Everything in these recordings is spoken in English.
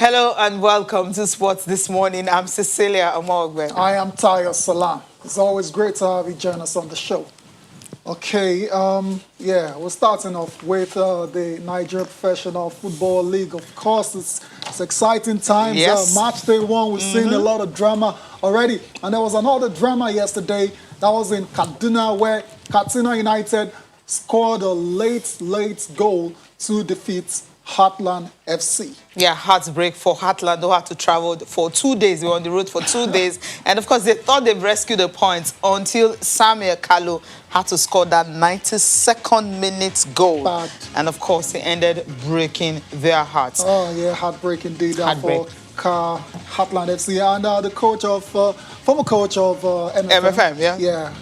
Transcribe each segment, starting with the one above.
Hello and welcome to Sports This Morning. I'm Cecilia Omogbe. I am Tayo Salam. It's always great to have you join us on the show. Okay, we're starting off with the Nigeria Professional Football League. Of course, it's exciting times. Yes. Match day one, we've seen a lot of drama already. And there was another drama yesterday that was in Kaduna, where Katsina United scored a late goal to defeat Heartland FC. Yeah, heartbreak for Heartland, who had to travel for 2 days. They were on the road for 2 days. And of course, they thought they've rescued the points until Samuel Kalu had to score that 92nd minute goal. Bad. And of course, he ended breaking their hearts. Oh, yeah, heartbreak indeed Heartbreak. for Heartland FC. And the coach of, former coach of MFM, yeah? Yeah.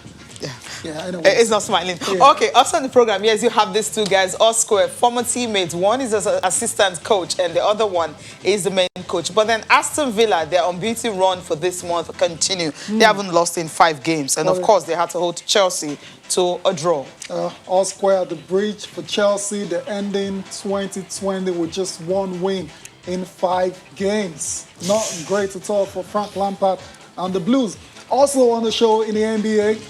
Yeah, anyways. It's not smiling. Yeah. Okay, also on the program, yes, you have these two guys, all square, former teammates. One is an assistant coach and the other one is the main coach. But then Aston Villa, their unbeaten run for this month continue. They haven't lost in 5 games. And of course, they had to hold Chelsea to a draw. All square at the bridge for Chelsea. The ending 2020 with just 1 win in 5 games. Not great at all for Frank Lampard and the Blues. Also on the show in the NBA,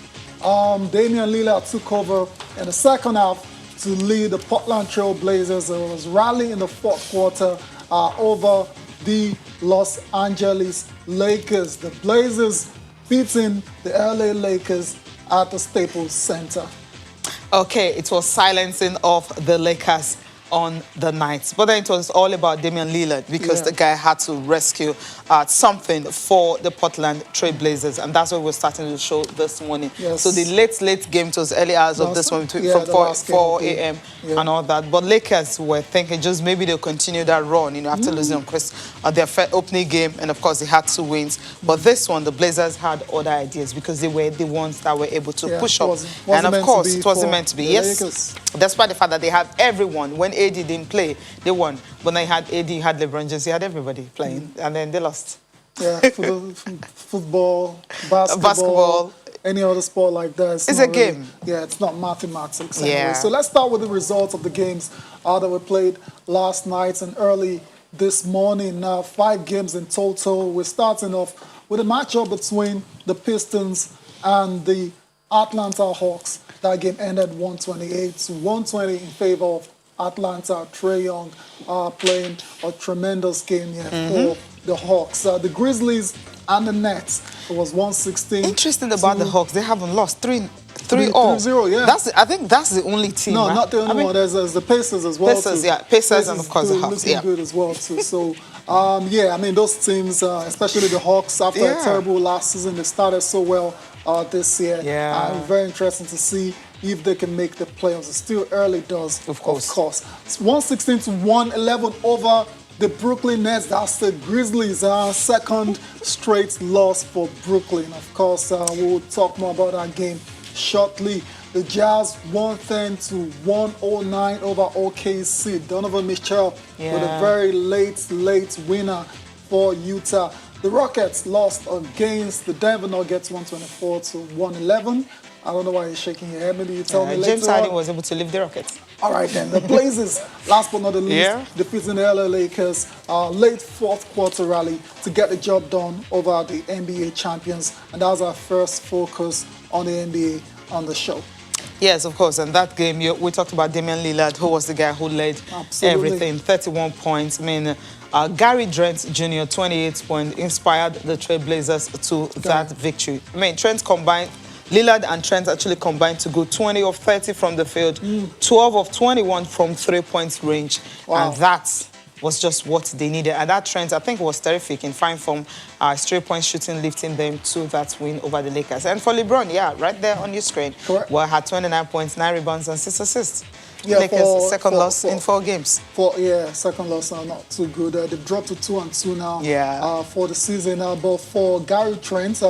Damian Lillard took over in the second half to lead the Portland Trail Blazers. It was rally in the fourth quarter over the Los Angeles Lakers. The Blazers beating the LA Lakers at the Staples Center. Okay, it was silencing of the Lakers on the night. But then it was all about Damian Lillard because the guy had to rescue something for the Portland Trail Blazers. And that's what we're starting to show this morning. Yes. So the late game, it was early hours of this morning, from 4 a.m. and all that. But Lakers were thinking just maybe they'll continue that run, after losing on their opening game. And of course, they had 2 wins. But this one, the Blazers had other ideas because they were the ones that were able to push up. And of course, it wasn't meant to be. Yes. Despite the fact that they had everyone. When AD didn't play, they won. When they had AD, had LeBron James, he had everybody playing, and then they lost. Yeah, football, basketball, any other sport like that. It's a game. Yeah, it's not mathematics. Yeah. Anyway. So let's start with the results of the games that were played last night and early this morning. 5 games in total. We're starting off with a matchup between the Pistons and the Atlanta Hawks. That game ended 128 to 120 in favor of Atlanta. Trae Young playing a tremendous game here for the Hawks. The Grizzlies and the Nets, it was 116. Interesting about the Hawks, they haven't lost 3-0. Yeah. I think that's the only team. No, right? not the only one. There's the Pacers as well. Pacers, too. yeah. Pacers and of course the Hawks. Looking good as well too. So, I mean those teams, especially the Hawks, after a terrible last season, they started so well this year. Yeah. Very interesting to see if they can make the playoffs. It's still early doors, of course. It's 116 to 111 over the Brooklyn Nets. That's the Grizzlies' second straight loss for Brooklyn. Of course, we'll talk more about that game shortly. The Jazz 110 to 109 over OKC. Donovan Mitchell with a very late winner for Utah. The Rockets lost against the Denver Nuggets 124 to 111. I don't know why you're shaking your head. Maybe you tell me later. James Harden was able to leave the Rockets. All right, then. The Blazers, last but not the least, defeating the LA Lakers, late fourth quarter rally to get the job done over the NBA champions. And that was our first focus on the NBA on the show. Yes, of course. And that game, we talked about Damian Lillard, who was the guy who led everything. 31 points. I mean, Gary Trent Jr., 28 points, inspired the Trailblazers to that victory. I mean, Lillard and Trent actually combined to go 20 of 30 from the field, 12 of 21 from 3-point range. Wow. And that was just what they needed. And that Trent, I think, was terrific in fine form, straight-point shooting, lifting them to that win over the Lakers. And for LeBron, right there on your screen, had 29 points, 9 rebounds, and 6 assists. Yeah, Lakers' second loss in 4 games. Second loss, not too good. They've dropped to 2-2 now for the season. But for Gary Trent,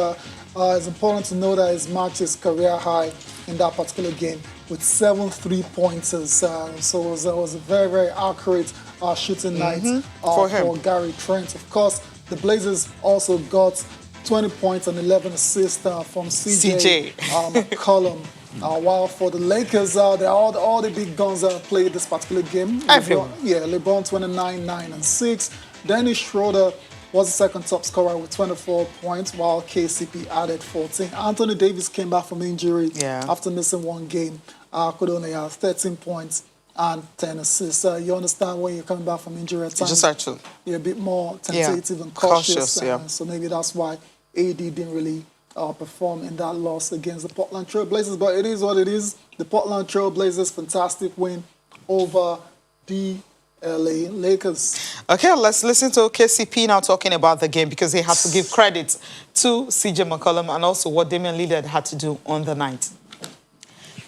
it's important to know that he's matched his career high in that particular game with 7 3-pointers. So it was a very, very accurate shooting night for Gary Trent. Of course, the Blazers also got 20 points and 11 assists from CJ McCollum. While for the Lakers, all the big guns played this particular game. Everyone. LeBron 29, 9, and 6. Dennis Schroeder was the second top scorer with 24 points, while KCP added 14. Anthony Davis came back from injury after missing one game. Could only have 13 points and 10 assists. You understand when you're coming back from injury at times, you're a bit more tentative and cautious. So maybe that's why AD didn't really perform in that loss against the Portland Trail Blazers. But it is what it is. The Portland Trail Blazers, fantastic win over the LA Lakers. Okay, let's listen to KCP now talking about the game, because he had to give credit to CJ McCollum and also what Damian Lillard had to do on the night.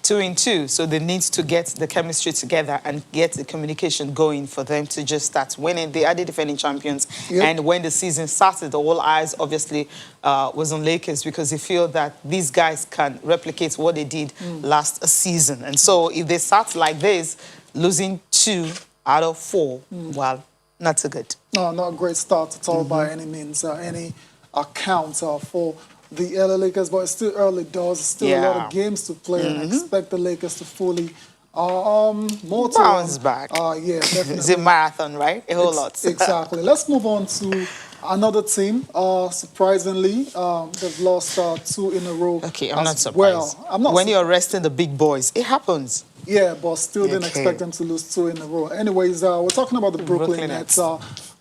2-2, so they need to get the chemistry together and get the communication going for them to just start winning. They are the defending champions, and when the season started, all eyes obviously was on Lakers, because they feel that these guys can replicate what they did last season. And so if they start like this, losing 2 out of 4, well, not so good. No, not a great start at all by any means, any account for the LA Lakers, but it's still early doors. Still a lot of games to play, and I expect the Lakers to fully bounce back. Yeah, definitely. It's a marathon, right? A whole lot. Exactly. Let's move on to another team. Surprisingly, they've lost 2 in a row. Okay, I'm not surprised. Well, I'm not. When you're resting the big boys, it happens. Yeah, but still didn't expect them to lose 2 in a row. Anyways, we're talking about the Brooklyn Nets.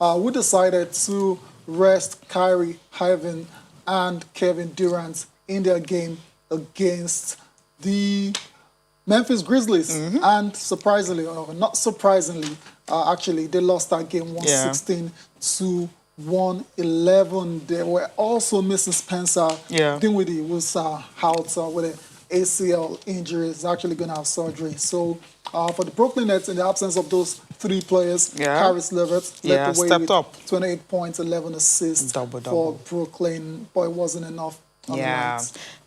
We decided to rest Kyrie Irving and Kevin Durant in their game against the Memphis Grizzlies. And surprisingly, or not surprisingly, actually, they lost that game 116 to 111. They were also missing Spencer Dinwiddie, who was out with an ACL injury. He's actually going to have surgery. So for the Brooklyn Nets, in the absence of those 3 players, Karis LeVert led the way with 28 points, 11 assists for Brooklyn, but it wasn't enough.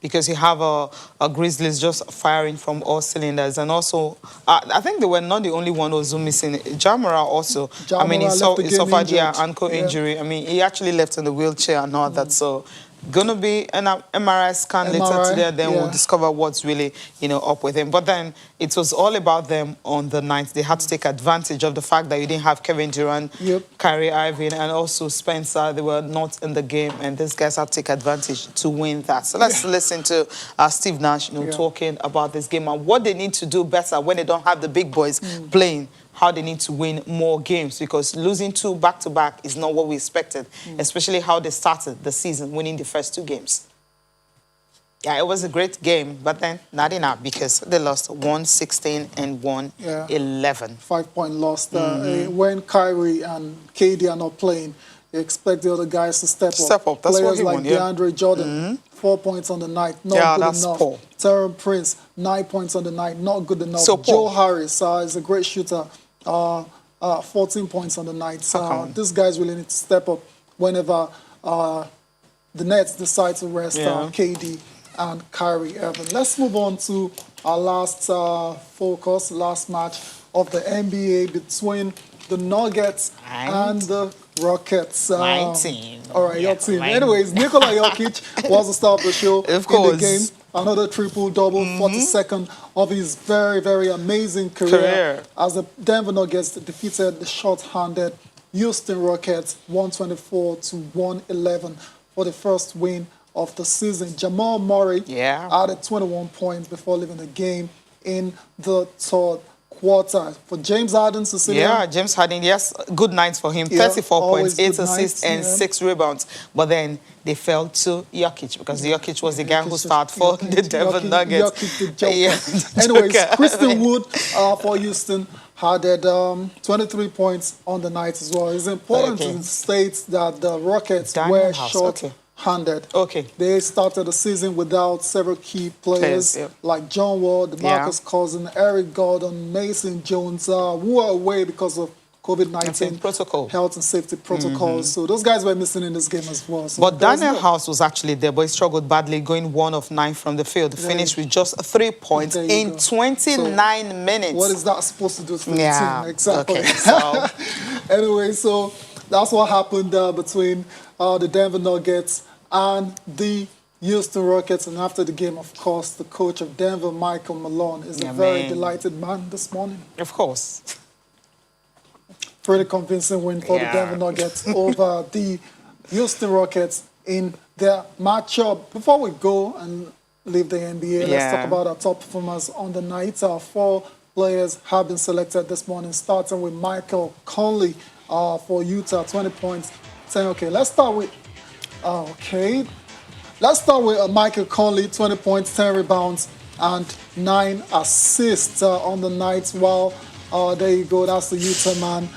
Because you have a Grizzlies just firing from all cylinders, and also I think they were not the only one who was missing. Jamara also. I mean, he suffered ankle injury. I mean, he actually left in the wheelchair and all that. So gonna be an MRI scan later today, then we'll discover what's really, up with him. But then it was all about them on the night. They had to take advantage of the fact that you didn't have Kevin Durant, Kyrie Irving, and also Spencer. They were not in the game, and these guys had to take advantage to win that. So let's listen to Steve Nash, talking about this game and what they need to do better when they don't have the big boys playing. How they need to win more games, because losing 2 back-to-back is not what we expected, especially how they started the season, winning the first 2 games. Yeah, it was a great game, but then not enough, because they lost 116 and 111. 5-point loss. When Kyrie and KD are not playing, you expect the other guys to step up. That's Players what like DeAndre Jordan, 4 points on the night, not good enough. Poor. Terrence Prince, 9 points on the night, not good enough. Joe Harris is a great shooter. 14 points on the night. These guys really need to step up whenever the Nets decide to rest KD and Kyrie Irving. Let's move on to our last focus, last match of the NBA between the Nuggets and the Rockets. My team. All right, your team. Anyways, Nikola Jokic was the star of the show in the game. Another triple-double, 42nd of his very, very amazing career as the Denver Nuggets defeated the short-handed Houston Rockets 124 to 111 for the first win of the season. Jamal Murray added 21 points before leaving the game in the third quarter. For James Harden, Cecilia. James Harden, good nights for him. 34 points, 8 assists, and 6 rebounds. But then they fell to Jokic, because Jokic was the guy who started for the Denver Nuggets. Jokic the Joker. Anyways, Christian Wood for Houston added 23 points on the night as well. It's important to state that the Rockets were short-handed. They started the season without several key players like John Wall, DeMarcus Cousins, Eric Gordon, Mason Jones, who are away because of COVID-19 health and safety protocols. So those guys were missing in this game as well. So but Daniel House was actually there, but he struggled badly, going 1 of 9 from the field. Finished with just 3 points in 29 minutes. What is that supposed to do for the team? Exactly. Anyway, so that's what happened between the Denver Nuggets and the Houston Rockets. And after the game, of course, the coach of Denver, Michael Malone, is a very delighted man this morning. Of course. pretty convincing win for the Denver Nuggets over the Houston Rockets in their matchup. Before we go and leave the NBA, let's talk about our top performers on the night. 4 players have been selected this morning, starting with Michael Conley for Utah, 20 points, 10. Okay, let's start with Michael Conley, 20 points, 10 rebounds, and 9 assists on the night. Well, there you go. That's the Utah man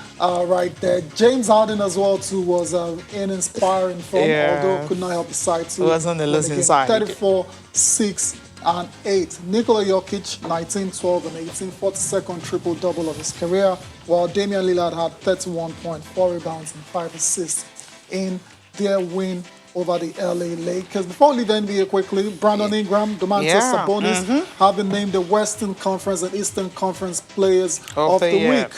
right there. James Harden as well too was in inspiring form, although could not help his side too. It was on the losing side. 34, 6, and 8. Nikola Jokic, 19, 12, and 18, 42nd triple-double of his career, while Damian Lillard had 31.4 rebounds and 5 assists in their win over the LA Lakers. Before we leave the NBA quickly, Brandon Ingram, Domantas Sabonis have been named the Western Conference and Eastern Conference Players of the Week.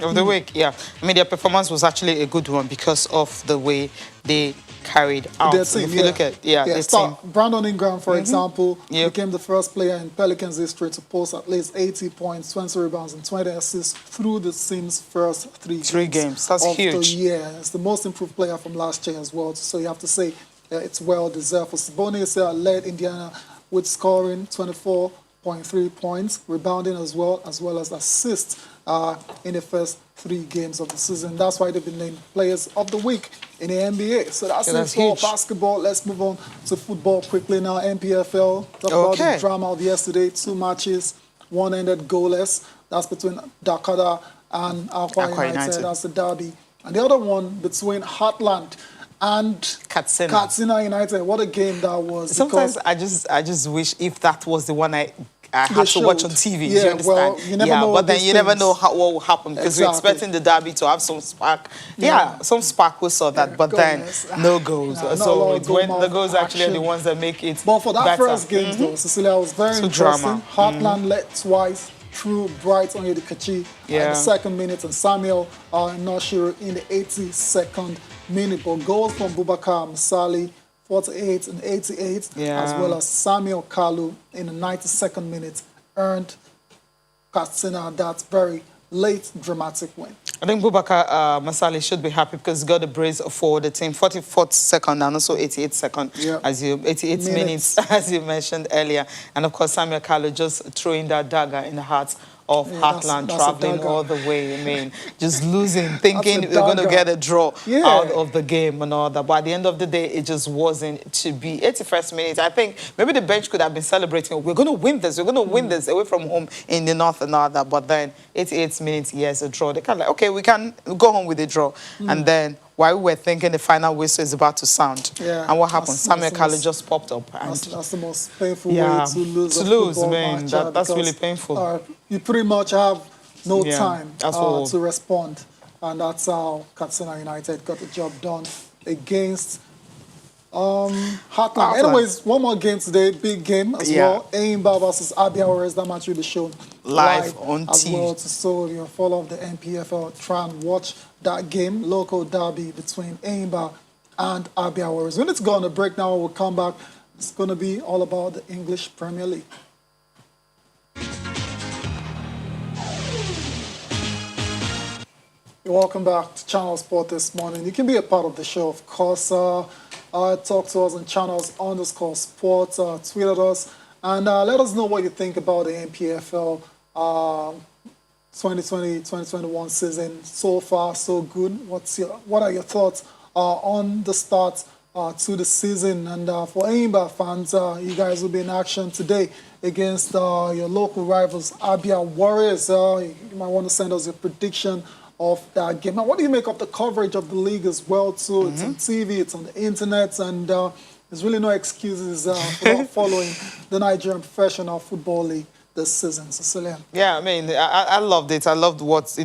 Of the week, yeah. I mean, their performance was actually a good one because of the way they carried out. Their team, if you look at their team. Brandon Ingram, for example, became the first player in Pelicans history to post at least 80 points, 20 rebounds, and 20 assists through the team's first 3 games. That's of huge. The year. It's the most improved player from last year as well. So you have to say it's well deserved. For Sabonis, led Indiana with scoring 24.3 points, rebounding as well as assists in the first 3 games of the season. That's why they've been named Players of the Week in the NBA. So that's it for basketball. Let's move on to football quickly now. NPFL. Talk about the drama of yesterday. 2 matches, one ended goalless. That's between Dakota and Aqua United. That's the derby. And the other one between Heartland and Katsina United. What a game that was. Sometimes I just wish if that was the one I had to watch on TV. Yeah, do you understand? well, you never know but then you never know what will happen because we're expecting the derby to have some spark. Yeah, some spark we saw that, but then no goals. So it's when the goals actually are the ones that make it But for that better. first game, though, Cecilia, was very interesting. Heartland led twice through Bright Onyedikachi at the 2nd minute and Samuel Noshiro in the 82nd minute. But goals from Boubacar Msali, 48 and 88, as well as Samuel Kalu in the 92nd minute, earned Katsina that very late dramatic win. I think Boubacar Masali should be happy because he got a brace for the team. 44th second and also 88th second, 88 minutes, as you mentioned earlier. And of course, Samuel Kalu just throwing that dagger in the heart of Heartland, traveling all the way. I mean, just losing, thinking we're going to get a draw out of the game and all that. But at the end of the day, it just wasn't to be. 81st minute, I think maybe the bench could have been celebrating. We're going to win this. We're going to win this away from home in the north and all that. But then 88 minutes, yes, a draw. They kind of like, okay, we can go home with a draw. And then while we were thinking the final whistle is about to sound. And what happened? Samuel Kalu just popped up. And that's the most painful way to lose a football match. That's really painful. You pretty much have no time to respond. And that's how Katsina United got the job done against Heartland. Anyways, one more game today, big game as well. Enyimba versus Abia Warriors. That match will be shown live on as TV. well. So you follow the NPFL, try and watch that game, local derby between Enyimba and Abia Warriors. We need to go on a break now. We'll come back. It's going to be all about the English Premier League. Welcome back to Channel Sport this morning. You can be a part of the show, of course. Talk to us on channels_sport, tweet at us, and let us know what you think about the NPFL 2020-2021 season. So far, so good. What are your thoughts on the start to the season? And for Enyimba fans, you guys will be in action today against your local rivals, Abia Warriors. You might want to send us your prediction of that game. And what do you make of the coverage of the league as well, too? It's on TV, it's on the internet, and there's really no excuses for not following the Nigerian Professional Football League this season. Cecilia. Yeah, I mean, I loved it. I loved what,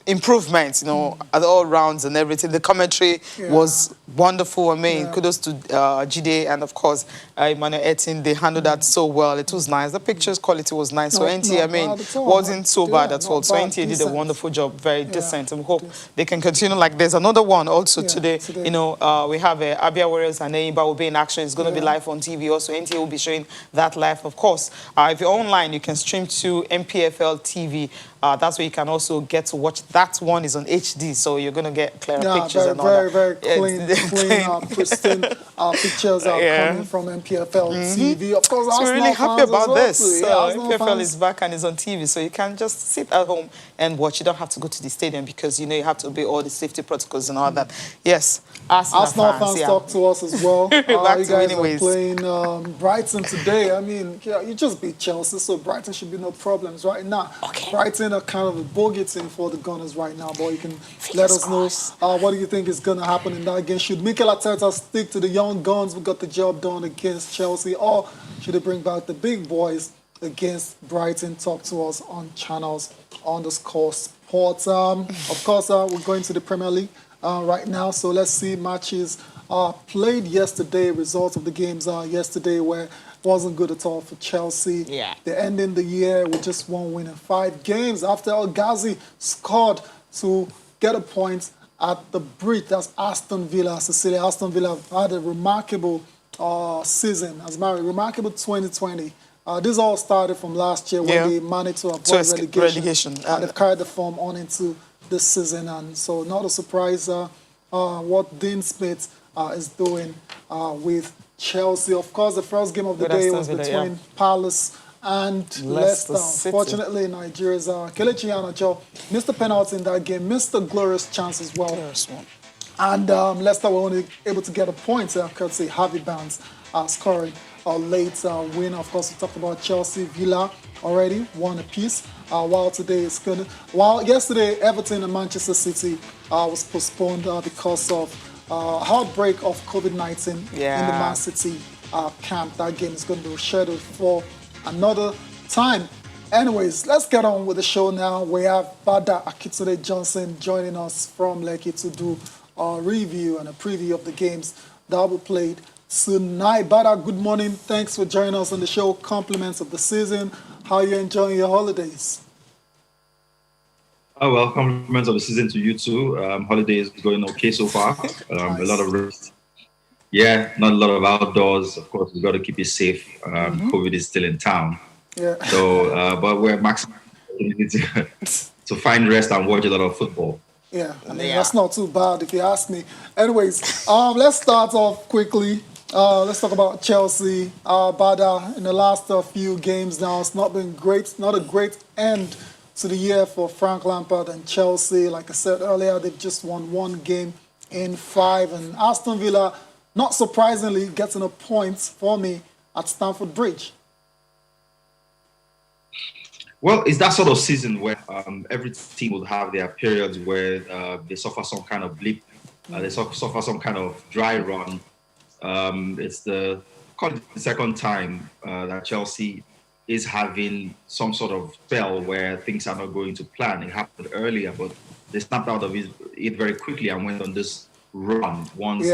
improvements, at all rounds and everything. The commentary was Wonderful, I mean, kudos to Jide and of course Emmanuel Etin. They handled that so well. It was nice. The pictures quality was nice. So NTA, I mean, wasn't so bad at all. So NTA did a wonderful job, very decent. And we hope they can continue like this. Another one also today, you know, we have Abia Warriors and Eimba will be in action. It's going to be live on TV. Also, NTA will be showing that live, of course. If you're online, you can stream to NPFL TV. That's where you can also get to watch. That one is on HD, so you're going to get clearer pictures and all that. Very clean, pristine pictures are coming from NPFL TV. Of course, so we're really happy about this. NPFL is back and is on TV, so you can just sit at home and watch. You don't have to go to the stadium because, you know, you have to obey all the safety protocols and all that. Yes, Arsenal fans talk to us as well. You guys are playing Brighton today. I mean, you just beat Chelsea, so Brighton should be no problems right now. Brighton are kind of a bogey team for the Gunners right now, but you can let us know what do you think is going to happen in that game. Should Mikel Arteta stick to the young guns who got the job done against Chelsea, or should they bring back the big boys against Brighton? Talk to us on channels_sport. Of course, we're going to the Premier League right now, so let's see matches played yesterday. Results of the games yesterday wasn't good at all for Chelsea. They're ending the year with just 1 win in 5 games after El Ghazi scored to get a point at the bridge. That's Aston Villa. Cecilia, Aston Villa had a remarkable season, remarkable 2020. This all started from last year when they managed to avoid relegation. And they've carried the form on into this season. And so not a surprise what Dean Smith is doing with Chelsea. Of course, the first game of the day was between Palace and Leicester. Unfortunately, Nigeria's Kelechi Iheanacho missed the penalty in that game, missed a glorious chance as well. And Leicester were only able to get a point, courtesy Harvey Barnes scoring a late win. Of course, we talked about Chelsea, Villa already, 1 apiece. While yesterday Everton and Manchester City was postponed because of outbreak of COVID-19 in the Man City camp. That game is going to be rescheduled for another time. Anyways, let's get on with the show now. We have Bada Akitsode Johnson joining us from Lekki to do a review and a preview of the games that will be played tonight. Bada, good morning. Thanks for joining us on the show. Compliments of the season. How are you enjoying your holidays? Oh, well, compliments of the season to you too. Holidays going okay so far. Nice. A lot of rest. Yeah, not a lot of outdoors. Of course, we've got to keep it safe. COVID is still in town. So, but we're maximizing to find rest and watch a lot of football. Yeah, I mean, that's not too bad if you ask me. Anyways, let's start off quickly. Let's talk about Chelsea. Bada, in the last few games now, it's not been great, not a great end to the year for Frank Lampard and Chelsea. Like I said earlier, they've just won 1 game in 5. And Aston Villa, not surprisingly, getting a point for me at Stamford Bridge. Well, it's that sort of season where every team will have their periods where they suffer some kind of blip, they suffer some kind of dry run. It's the second time that Chelsea is having some sort of spell where things are not going to plan. It happened earlier, but they snapped out of it very quickly and went on this run. Once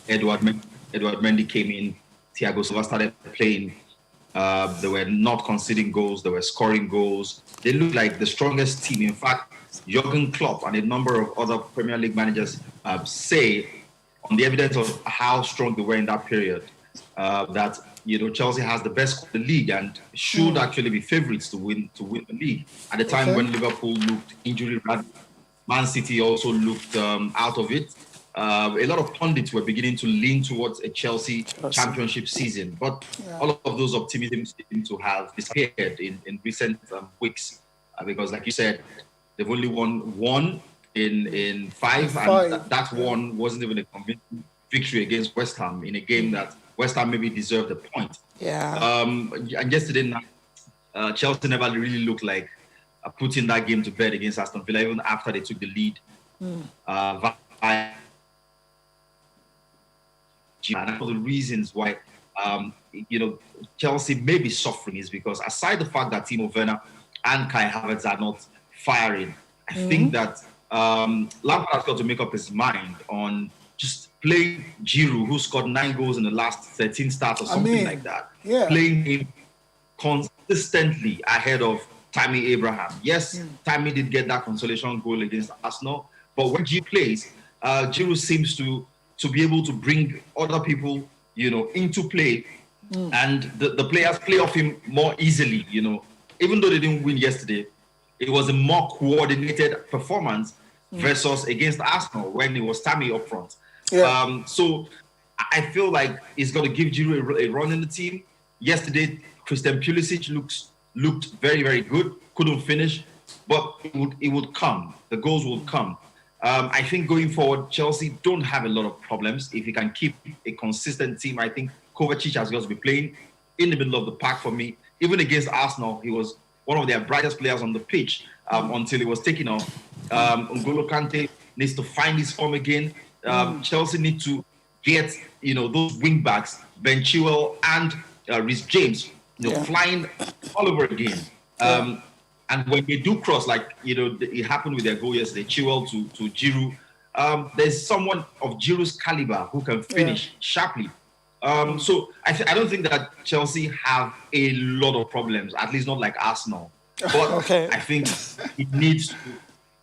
Edward Mendy came in, Thiago Silva started playing. They were not conceding goals. They were scoring goals. They looked like the strongest team. In fact, Jurgen Klopp and a number of other Premier League managers say, on the evidence of how strong they were in that period, that Chelsea has the best squad in the league and should actually be favourites to win the league. At the time when Liverpool looked injury-ridden, Man City also looked out of it. A lot of pundits were beginning to lean towards a Chelsea championship season, but all of those optimisms seem to have disappeared in recent weeks because, like you said, they've only won 1 in 5, and that one wasn't even a convincing victory against West Ham in a game that West Ham maybe deserved a point. And yesterday night, Chelsea never really looked like putting that game to bed against Aston Villa, even after they took the lead. And one of the reasons why, Chelsea may be suffering is because, aside the fact that Timo Werner and Kai Havertz are not firing, I think that Lampard has got to make up his mind on just playing Giroud, who scored 9 goals in the last 13 starts or something like that. Yeah. Playing him consistently ahead of Tammy Abraham. Yes, Tammy did get that consolation goal against Arsenal, but when Giroud plays, Giroud seems to be able to bring other people, into play, and the players play off him more easily. Even though they didn't win yesterday, it was a more coordinated performance versus against Arsenal when it was Tammy up front. Yeah. So I feel like he's going to give Giroud a run in the team. Yesterday, Christian Pulisic looked very, very good. Couldn't finish, but it would come. The goals will come. I think going forward, Chelsea don't have a lot of problems. If he can keep a consistent team, I think Kovacic has got to be playing in the middle of the park for me. Even against Arsenal, he was one of their brightest players on the pitch until he was taken off. N'Golo Kante needs to find his form again. Chelsea need to get those wing backs, Ben Chilwell and Reece James, flying all over again. And when they do cross, like it happened with their goal yesterday, Chilwell to Giroud. There's someone of Giroud's caliber who can finish sharply. So I don't think that Chelsea have a lot of problems, at least not like Arsenal. But I think he needs to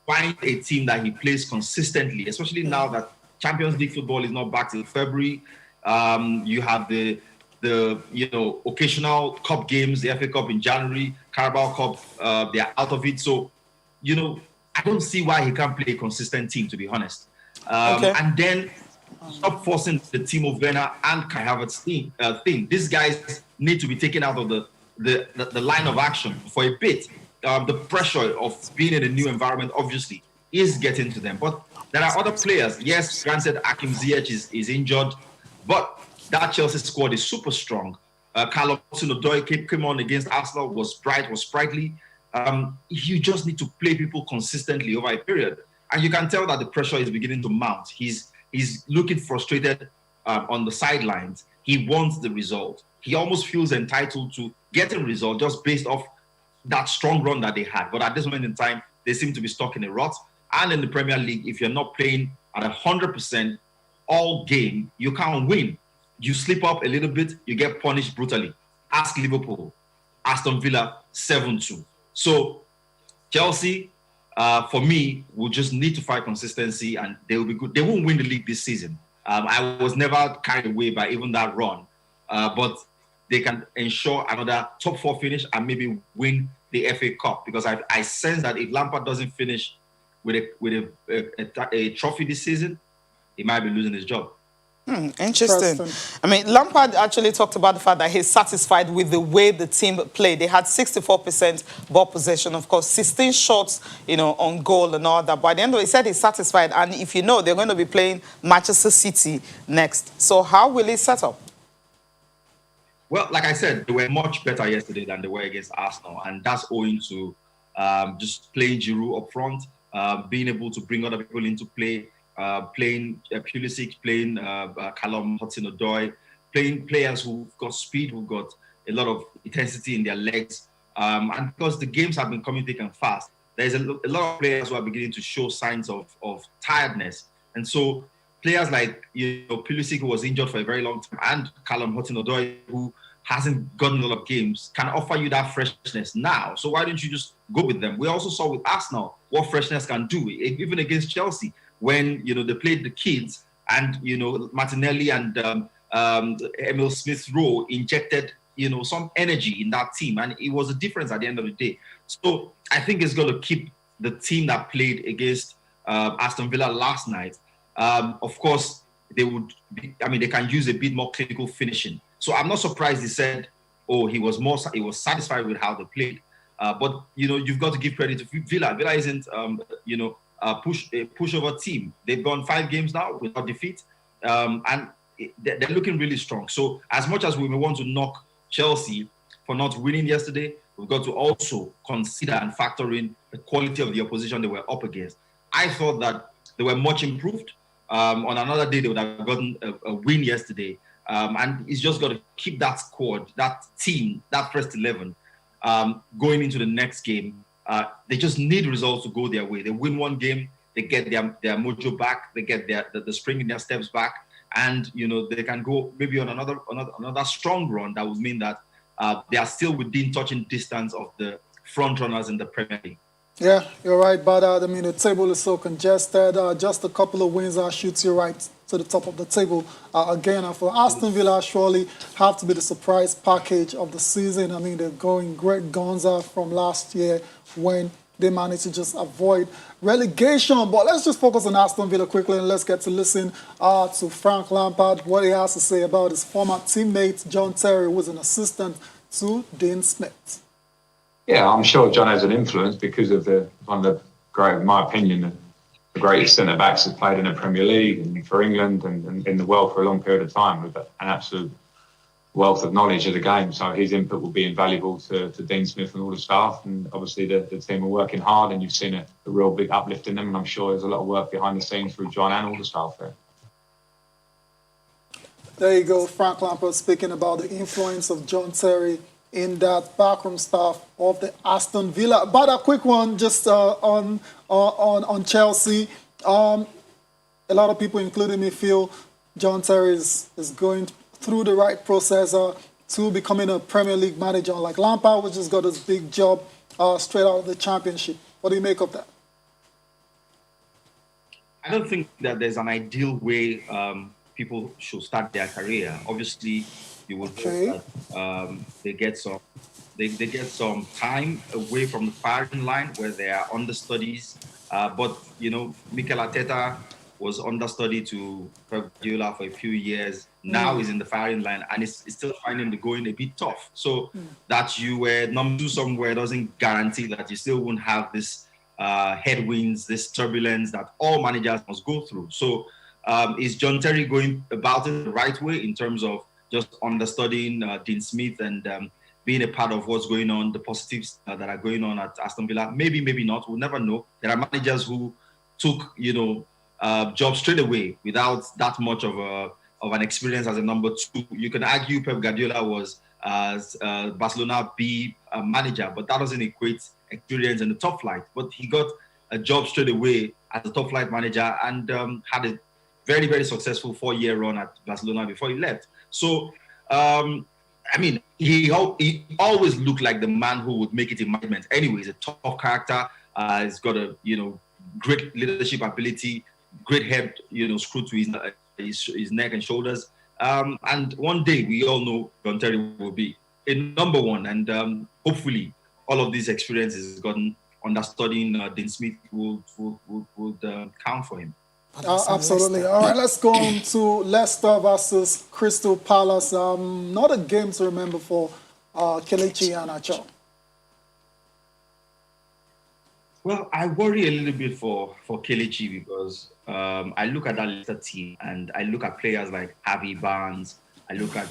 find a team that he plays consistently, especially now that Champions League football is not back till February. You have the occasional cup games, the FA Cup in January, Carabao Cup, they're out of it. So, I don't see why he can't play a consistent team, to be honest. And then stop forcing the Timo Werner and Kai Havertz thing. These guys need to be taken out of the line of action for a bit. The pressure of being in a new environment, obviously, is getting to them. But there are other players. Yes, granted, Hakim Ziyech is injured, but that Chelsea squad is super strong. Callum Hudson-Odoi came on against Arsenal, was sprightly. You just need to play people consistently over a period. And you can tell that the pressure is beginning to mount. He's looking frustrated on the sidelines. He wants the result. He almost feels entitled to get a result just based off that strong run that they had. But at this moment in time, they seem to be stuck in a rut. And in the Premier League, if you're not playing at 100% all game, you can't win. You slip up a little bit, you get punished brutally. Ask Liverpool, Aston Villa, 7-2. So Chelsea, for me, will just need to find consistency and they will be good. They won't win the league this season. I was never carried away by even that run. But they can ensure another top 4 finish and maybe win the FA Cup, because I sense that if Lampard doesn't finish with a trophy this season, he might be losing his job. Interesting. I mean, Lampard actually talked about the fact that he's satisfied with the way the team played. They had 64% ball possession, of course, 16 shots, on goal and all that. But at the end of it, he said he's satisfied. And if they're going to be playing Manchester City next. So how will he set up? Well, like I said, they were much better yesterday than they were against Arsenal. And that's owing to just playing Giroud up front, being able to bring other people into play, playing Pulisic, playing Callum Hudson-Odoi, playing players who've got speed, who've got a lot of intensity in their legs. And because the games have been coming thick and fast, there's a lot of players who are beginning to show signs of tiredness. And so players like Pulisic, who was injured for a very long time, and Callum Hudson-Odoi, who hasn't gotten a lot of games, can offer you that freshness now. So why don't you just go with them? We also saw with Arsenal what freshness can do, even against Chelsea, when they played the kids and Martinelli and Emil Smith-Rowe injected some energy in that team, and it was a difference at the end of the day. So I think it's going to keep the team that played against Aston Villa last night. Of course, they can use a bit more clinical finishing. So I'm not surprised he said, he was satisfied with how they played. But you've got to give credit to Villa. Villa isn't a pushover team. They've gone 5 games now without defeat, and they're looking really strong. So as much as we may want to knock Chelsea for not winning yesterday, we've got to also consider and factor in the quality of the opposition they were up against. I thought that they were much improved. On another day, they would have gotten a win yesterday. And it's just got to keep that squad, that team, that first 11 going into the next game. They just need results to go their way. They win one game, they get their mojo back, they get the spring in their steps back. and they can go maybe on another strong run that would mean that they are still within touching distance of the front runners in the Premier League. Yeah, you're right, but I mean the table is so congested. Just a couple of wins shoots you right to the top of the table again. And for Aston Villa, surely have to be the surprise package of the season. I mean they're going great guns from last year when they managed to just avoid relegation. But let's just focus on Aston Villa quickly and let's get to listen to Frank Lampard, what he has to say about his former teammate John Terry, who was an assistant to Dean Smith. Yeah, I'm sure John has an influence because of one of the great, in my opinion, the greatest centre backs has played in the Premier League and for England and in the world for a long period of time with an absolute wealth of knowledge of the game. So his input will be invaluable to Dean Smith and all the staff. And obviously the team are working hard, and you've seen a real big uplift in them. And I'm sure there's a lot of work behind the scenes through John and all the staff there. There you go, Frank Lampard speaking about the influence of John Terry in that backroom staff of the Aston Villa. But a quick one just on Chelsea. A lot of people, including me, feel John Terry is going through the right process to becoming a Premier League manager. Like Lampard, which just got his big job straight out of the Championship. What do you make of that? I don't think that there's an ideal way people should start their career. Obviously, you would hope that they get some time away from the firing line where they are understudies. But Mikel Arteta was understudy to Pep Guardiola for a few years. Now he's in the firing line and is still finding the going a bit tough. So that you were number 2 somewhere doesn't guarantee that you still won't have this headwinds, this turbulence that all managers must go through. So is John Terry going about it the right way in terms of just understudying Dean Smith and being a part of what's going on, the positives that are going on at Aston Villa? Maybe, maybe not. We'll never know. There are managers who took, jobs straight away without that much of an experience as a number 2. You can argue Pep Guardiola was Barcelona B manager, but that doesn't equate experience in the top flight. But he got a job straight away as a top flight manager and had a very, very successful 4-year run at Barcelona before he left. So, he always looked like the man who would make it in management. Anyway, he's a tough character. He's got a great leadership ability, great head screwed to his neck and shoulders. And one day we all know John Terry will be in number 1, and hopefully all of these experiences gotten understudying Dean Smith would count for him. Absolutely. All right, let's go on to Leicester versus Crystal Palace. Not a game to remember for Kelechi Iheanacho. Well, I worry a little bit for Kelechi because I look at that Leicester team and I look at players like Harvey Barnes. I look at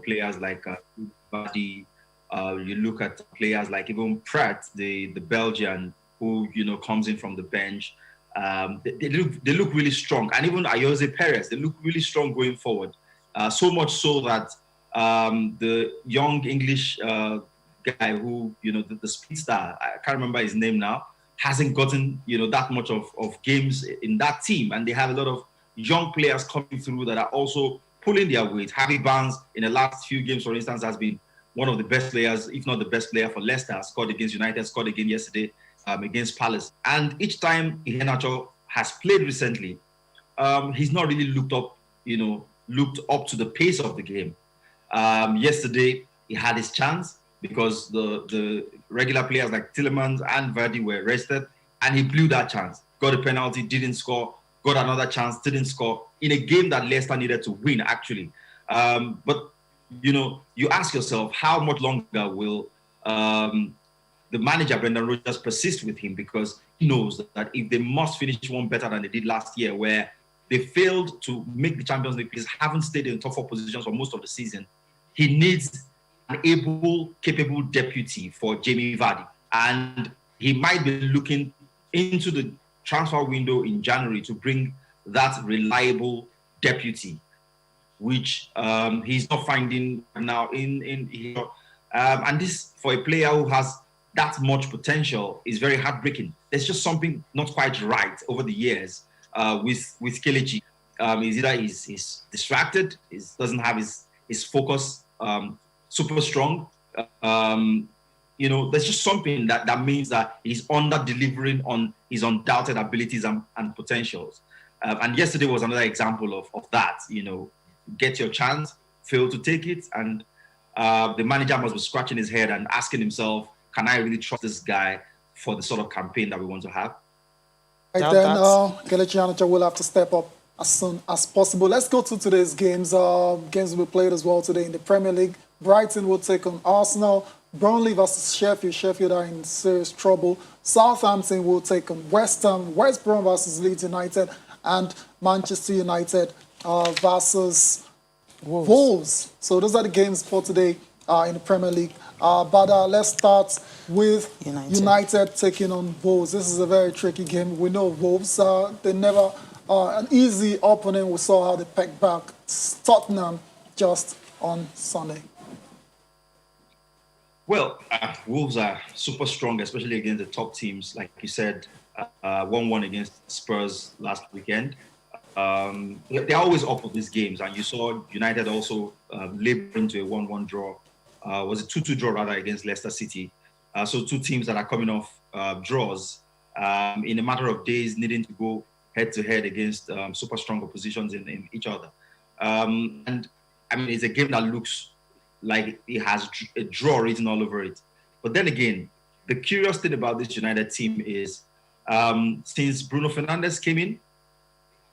players like Buddy. You look at players like even Pratt, the Belgian, who comes in from the bench. They look really strong, and even Ayoze Perez, they look really strong going forward. So much so that the young English guy who the speed star, I can't remember his name now, hasn't gotten that much of games in that team, and they have a lot of young players coming through that are also pulling their weight. Harvey Barnes in the last few games, for instance, has been one of the best players, if not the best player for Leicester. Scored against United, scored again yesterday against Palace. And each time Iheanacho has played recently, he's not really looked up to the pace of the game. Yesterday, he had his chance because the regular players like Tielemans and Vardy were rested, and he blew that chance. Got a penalty, didn't score. Got another chance, didn't score. In a game that Leicester needed to win, actually. But you ask yourself, how much longer will the manager, Brendan Rodgers, persist with him? Because he knows that if they must finish one better than they did last year, where they failed to make the Champions League because haven't stayed in top 4 positions for most of the season, he needs an able, capable deputy for Jamie Vardy. And he might be looking into the transfer window in January to bring that reliable deputy, which he's not finding now and this, for a player who has that much potential, is very heartbreaking. There's just something not quite right over the years with Kelechi. is either he's distracted, he doesn't have his focus super strong. There's just something that means that he's under delivering on his undoubted abilities and potentials. And yesterday was another example of that. Get your chance, fail to take it, and the manager must be scratching his head and asking himself, can I really trust this guy for the sort of campaign that we want to have? Right then, Kelechi Iheanacho will have to step up as soon as possible. Let's go to today's games. Games will be played as well today in the Premier League. Brighton will take on Arsenal. Burnley versus Sheffield. Sheffield are in serious trouble. Southampton will take on West Ham. West Brom versus Leeds United. And Manchester United versus Wolves. So those are the games for today in the Premier League. But let's start with United taking on Wolves. This is a very tricky game. We know Wolves, they never an easy opponent. We saw how they pecked back Tottenham just on Sunday. Well, Wolves are super strong, especially against the top teams. Like you said, 1-1 against Spurs last weekend. They're always up for these games. And you saw United also labor into a 1-1 draw. Was a 2-2 draw, rather, against Leicester City. So two teams that are coming off draws in a matter of days, needing to go head-to-head against super strong oppositions in each other. And, I mean, it's a game that looks like it has a draw written all over it. But then again, the curious thing about this United team is since Bruno Fernandes came in,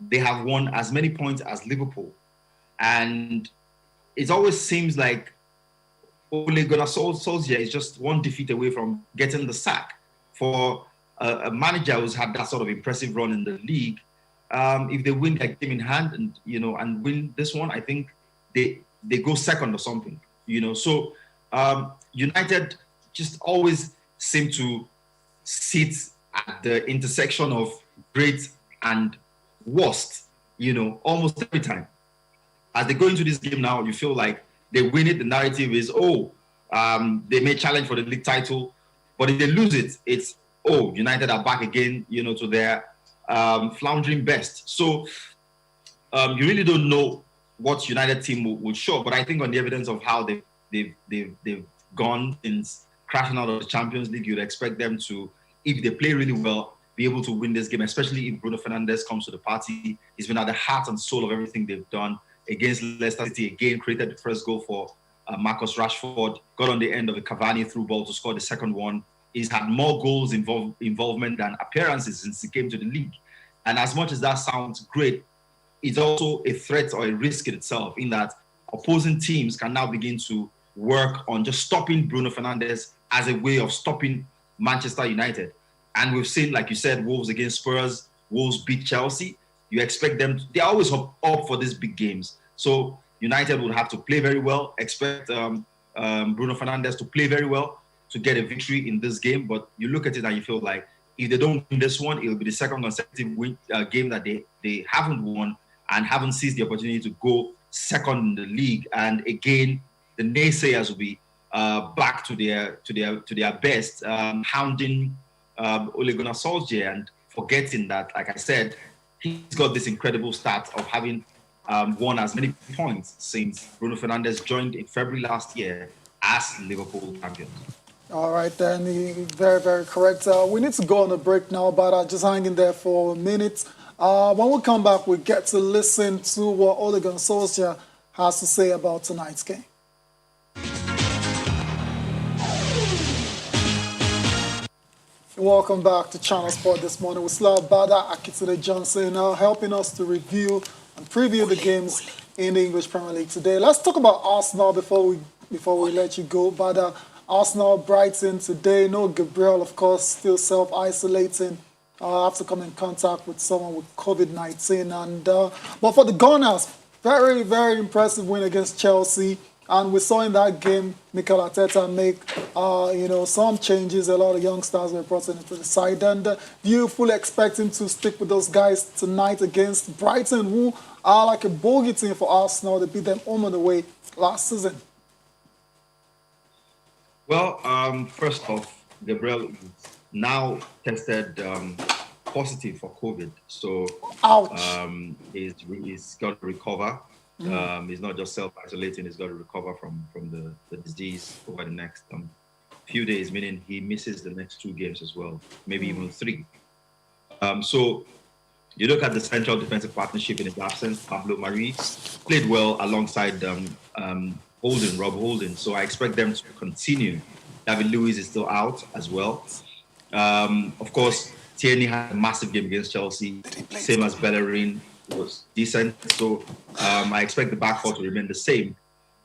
they have won as many points as Liverpool. And it always seems like Ole Gunnar Solskjaer is just one defeat away from getting the sack. For a manager who's had that sort of impressive run in the league, if they win their game in hand and win this one, I think they go second or something. So United just always seem to sit at the intersection of great and worst, almost every time. As they go into this game now, you feel like they win it. The narrative is, they may challenge for the league title, but if they lose it, it's, United are back again, to their floundering best. So you really don't know what United team will show, but I think on the evidence of how they've gone since crashing out of the Champions League, you'd expect them to, if they play really well, be able to win this game, especially if Bruno Fernandes comes to the party. He's been at the heart and soul of everything they've done. Against Leicester City, again, created the first goal for Marcus Rashford, got on the end of a Cavani through ball to score the second one. He's had more goals involvement than appearances since he came to the league. And as much as that sounds great, it's also a threat or a risk in itself, in that opposing teams can now begin to work on just stopping Bruno Fernandes as a way of stopping Manchester United. And we've seen, like you said, Wolves against Spurs, Wolves beat Chelsea. You expect them, they're always up for these big games. So United would have to play very well, expect Bruno Fernandes to play very well to get a victory in this game. But you look at it and you feel like if they don't win this one, it'll be the second consecutive game that they haven't won and haven't seized the opportunity to go second in the league. And again, the naysayers will be back to their best, hounding Ole Gunnar Solskjaer and forgetting that, like I said, he's got this incredible stat of having won as many points since Bruno Fernandes joined in February last year as Liverpool champions. All right, then, very, very correct. We need to go on a break now, but just hang in there for a minute. When we come back, we get to listen to what Ole Gunnar Solskjaer has to say about tonight's game. Welcome back to Channel Sport this morning. We still have Bada Akitside Johnson helping us to review and preview the games in the English Premier League today. Let's talk about Arsenal before we let you go. Bada, Arsenal, Brighton today. No Gabriel, of course, still self-isolating after coming in contact with someone with COVID-19. And but for the Gunners, very, very impressive win against Chelsea. And we saw in that game Mikel Arteta make, some changes. A lot of youngsters were brought into the side. And do you fully expect him to stick with those guys tonight against Brighton, who are like a bogey team for Arsenal? They beat them home and away last season. Well, first off, Gabriel now tested positive for COVID. So Ouch. he's got to recover. He's not just self-isolating, he's got to recover from the disease over the next few days, meaning he misses the next 2 games as well, maybe even 3. So you look at the central defensive partnership in his absence. Pablo Mari played well alongside Rob Holden. So I expect them to continue. David Luiz is still out as well. Of course, Tierney had a massive game against Chelsea, same as Bellerin, was decent. So I expect the back four to remain the same.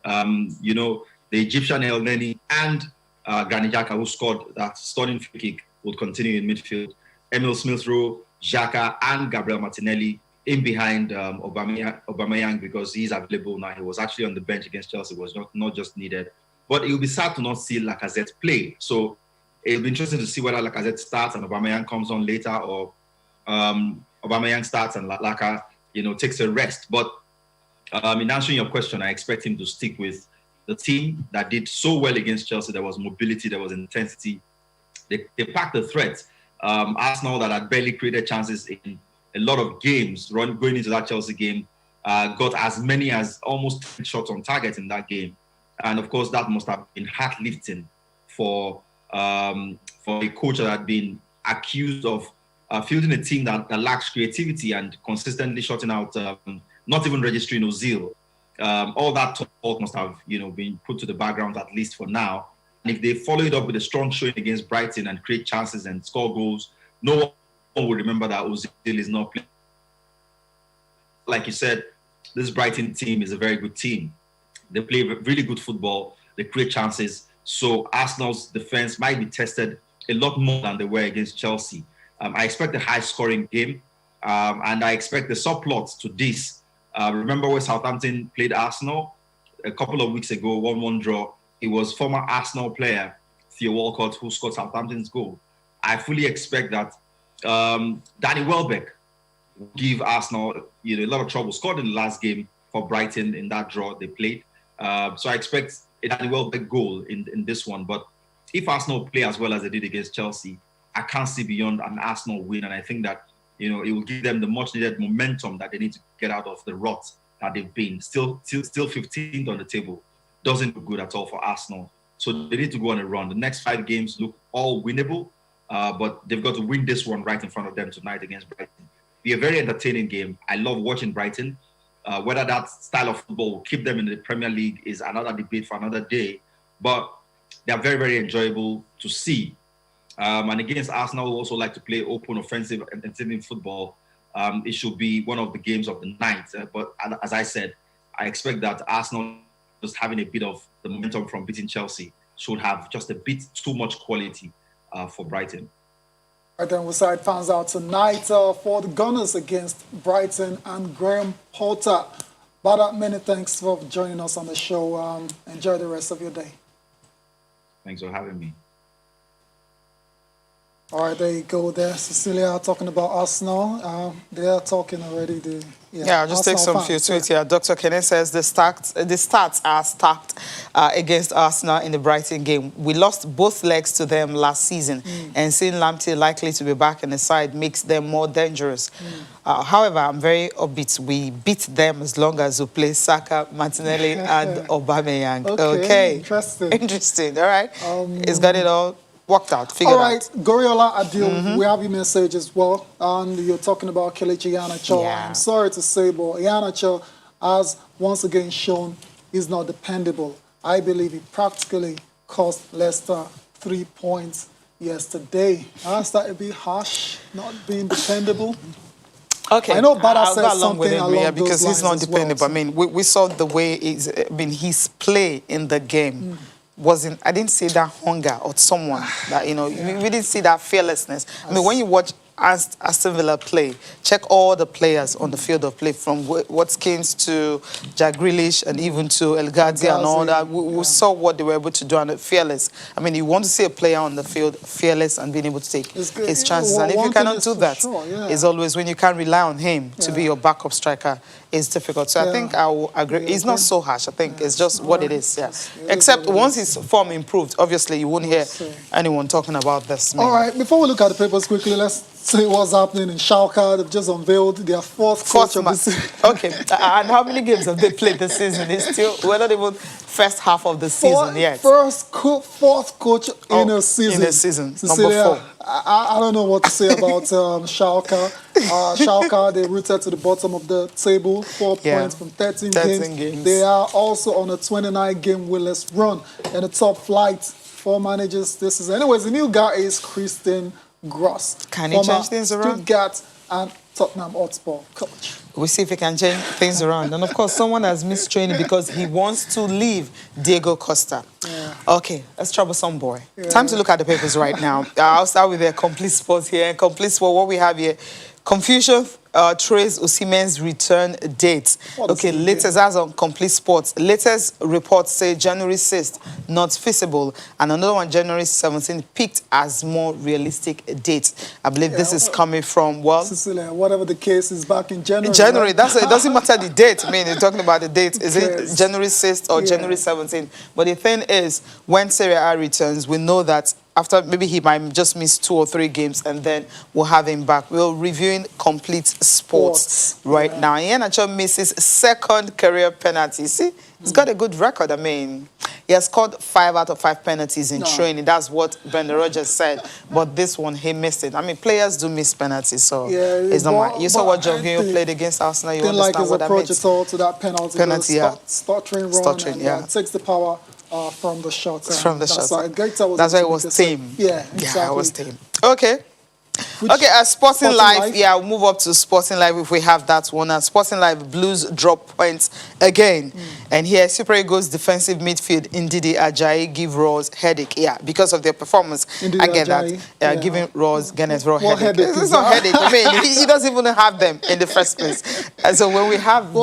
The Egyptian El Neni and Granit Xhaka, who scored that stunning free kick, would continue in midfield. Emil Smith-Rowe, Xhaka, and Gabriel Martinelli in behind Aubameyang because he's available now. He was actually on the bench against Chelsea, was not just needed. But it will be sad to not see Lacazette play. So it'll be interesting to see whether Lacazette starts and Aubameyang comes on later, or Aubameyang starts and Laka, takes a rest. But in answering your question, I expect him to stick with the team that did so well against Chelsea. There was mobility, there was intensity. They packed the threat. Arsenal, that had barely created chances in a lot of games going into that Chelsea game, got as many as almost 10 shots on target in that game. And of course, that must have been heart-lifting for a coach that had been accused of fielding a team that lacks creativity and consistently shutting out, not even registering Ozil. All that talk must have, been put to the background, at least for now. And if they follow it up with a strong showing against Brighton and create chances and score goals, no one will remember that Ozil is not playing. Like you said, this Brighton team is a very good team. They play really good football. They create chances. So Arsenal's defense might be tested a lot more than they were against Chelsea. I expect a high-scoring game, and I expect the subplot to this. Remember where Southampton played Arsenal a couple of weeks ago, 1-1 draw. It was former Arsenal player Theo Walcott who scored Southampton's goal. I fully expect that Danny Welbeck will give Arsenal a lot of trouble. Scored in the last game for Brighton in that draw they played. So I expect a Danny Welbeck goal in this one. But if Arsenal play as well as they did against Chelsea, I can't see beyond an Arsenal win. And I think that it will give them the much needed momentum that they need to get out of the rut that they've been. Still 15th on the table. Doesn't look good at all for Arsenal. So they need to go on a run. The next 5 games look all winnable, but they've got to win this one right in front of them tonight against Brighton. Be a very entertaining game. I love watching Brighton. Whether that style of football will keep them in the Premier League is another debate for another day. But they're very, very enjoyable to see. And against Arsenal, who also like to play open, offensive, and entertaining football, it should be one of the games of the night. But as I said, I expect that Arsenal, just having a bit of the momentum from beating Chelsea, should have just a bit too much quality for Brighton. Right then, we'll side fans out tonight for the Gunners against Brighton and Graham Potter. But many thanks for joining us on the show. Enjoy the rest of your day. Thanks for having me. All right, there you go there. Cecilia talking about Arsenal. They are talking already. I'll just take some few tweets here. Dr. Kenneth says the stats are stacked against Arsenal in the Brighton game. We lost both legs to them last season, and seeing Lamptey likely to be back in the side makes them more dangerous. However, I'm very upbeat. We beat them as long as we play Saka, Martinelli, and Aubameyang. Okay. Interesting. All right. It's got it all worked out, figured out. All right, Goriola Adil, we have your message as well. And you're talking about Kelechi Iheanacho. I'm sorry to say, but Iheanacho has once again shown he's not dependable. I believe he practically cost Leicester 3 points yesterday. That's that a bit harsh, not being dependable. Okay, I know Bada said something along because those he's not lines dependable. Well, I mean, we saw the way his play in the game. I didn't see that hunger or someone that, we didn't see that fearlessness. I mean, when you watch Aston Villa play, check all the players on the field of play, from Watkins to Jack Grealish and even to El Ghazi and all that. We saw what they were able to do, and fearless. I mean, you want to see a player on the field fearless and being able to take his chances. And if you cannot do that, it's always when you can't rely on him to be your backup striker, it's difficult. So I think I will agree. It's not so harsh. I think it's just what it is. Except once his form improved, obviously you won't hear anyone talking about this. All right, before we look at the papers quickly, let's see what's happening in Schalke. They've just unveiled their fourth coach of the season. Okay, and how many games have they played this season? It's still, we're not even first half of the season yet. Fourth coach in a season. In a season, Cecilia, number 4. I don't know what to say about Schalke. Schalke, they rooted to the bottom of the table, 4 points from 13 games. They are also on a 29-game winless run in the top flight. 4 managers this is. Anyways, the new guy is Christian Gross. Can he change things around? Stuttgart and Tottenham Hotspur coach. We'll see if he can change things around. And of course, someone has missed training because he wants to leave Diego Costa. Yeah. Okay, that's troublesome boy. Yeah. Time to look at the papers right now. I'll start with the Complete Sports here. Complete Sport, what we have here. Confusion trace Osimhen's return date. Okay, latest, as on Complete Sports. Latest reports say January 6th, not feasible. And another one, January 17th, picked as more realistic date. I believe this is coming from, well... Cecilia, whatever the case is back in January. January, right? It doesn't matter the date. I mean, you're talking about the date. Is it January 6th or January 17th? But the thing is, when Serie A returns, we know that after maybe he might just miss 2 or 3 games and then we'll have him back. We're reviewing Complete Sports right now. Ian Acho misses second career penalty. See, he's got a good record. I mean, he has scored 5 out of 5 penalties in training. That's what Brendan Rodgers said. But this one, he missed it. I mean, players do miss penalties, so it's not. You saw what Jorginho played against Arsenal. You understand what that means. Didn't like his approach at all to that penalty. Stuttering run, takes the power from the shot. From the shot. That's why it was tame. Yeah, exactly. Yeah, it was tame. Okay. Okay, Sporting Life. Yeah, we'll move up to Sporting Life if we have that one. And Sporting Life, Blues drop points again. And here, Super Eagles defensive midfield, Ndidi Ajayi, give Rose headache. Yeah, because of their performance. Ndidi I get Ajayi, that. Giving Rose Raw headache. It's not headache. I mean, he doesn't even have them in the first place. And so when we have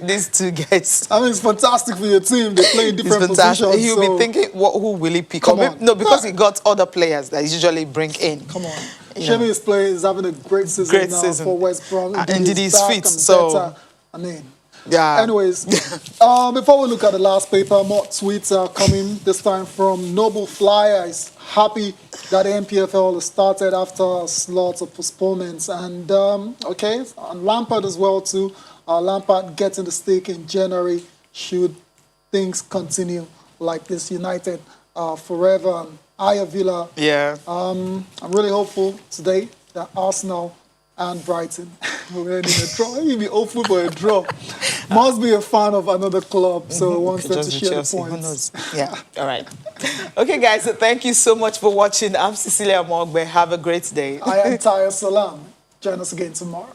these two guys... I mean, it's fantastic for your team. They play in different positions. He'll be thinking, who will he pick? No, because he got other players that he usually bring in. Come on. Shemi is having a great season for West Brom. Indeed, he's fit. So, I mean, anyways, before we look at the last paper, more tweets are coming, this time from Noble Flyer. Is happy that the NPFL has started after lots of postponements. And, and Lampard as well, too. Lampard getting the stake in January should things continue like this. United forever. Aya Villa. Yeah. I'm really hopeful today that Arsenal and Brighton will end in a draw. You'll be hopeful for a draw. Must be a fan of another club, so wants them to share the points. Who knows? Yeah. All right. Okay, guys. So thank you so much for watching. I'm Cecilia Mogbe. Have a great day. I am Taya Salam. Join us again tomorrow.